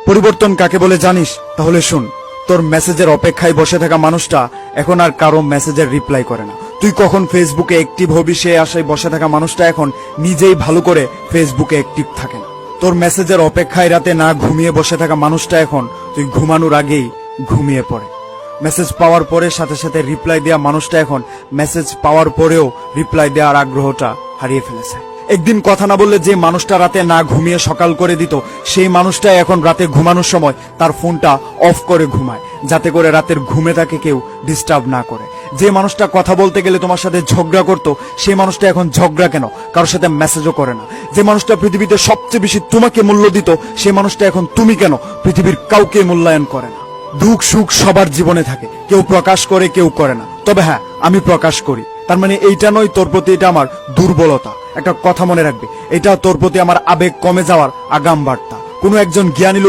পরিবর্তন কাকে বলে জানিস? তাহলে শুন, তোর মেসেজের অপেক্ষায় বসে থাকা মানুষটা এখন আর কারো মেসেজের রিপ্লাই করে না। তুই কখন ফেসবুকে অ্যাক্টিভ হবি সে আশায় বসে থাকা মানুষটা এখন নিজেই ভালো করে ফেসবুকে অ্যাক্টিভ থাকে না। তোর মেসেজের অপেক্ষায় রাতে না ঘুমিয়ে বসে থাকা মানুষটা এখন তুই ঘুমানোর আগেই ঘুমিয়ে পড়ে। মেসেজ পাওয়ার পরে সাথে সাথে রিপ্লাই দেওয়া মানুষটা এখন মেসেজ পাওয়ার পরেও রিপ্লাই দেওয়ার আগ্রহটা হারিয়ে ফেলেছে। একদিন কথা না বললে যে মানুষটা রাতে না ঘুমিয়ে সকাল করে দিত, সেই মানুষটা এখন রাতে ঘুমানোর সময় তার ফোনটা অফ করে ঘুমায়, যাতে করে রাতের ঘুমে তাকে কেউ ডিস্টার্ব না করে। যে মানুষটা কথা বলতে গেলে তোমার সাথে ঝগড়া করতো, সেই মানুষটা এখন ঝগড়া কেন, কারোর সাথে মেসেজও করে না। যে মানুষটা পৃথিবীতে সবচেয়ে বেশি তোমাকে মূল্য দিত, সেই মানুষটা এখন তুমি কেন পৃথিবীর কাউকে মূল্যায়ন করে না। দুঃখ সুখ সবার জীবনে থাকে, কেউ প্রকাশ করে কেউ করে না। তবে হ্যাঁ, আমি প্রকাশ করি। তার মানে এইটা নয় তোর প্রতি এটা আমার দুর্বলতা। একটা কথা মনে রাখবে, এটা তোর প্রতি আমার আবেগ কমে যাওয়ার আগাম বার্তা। কোনো একজন জ্ঞানী লোক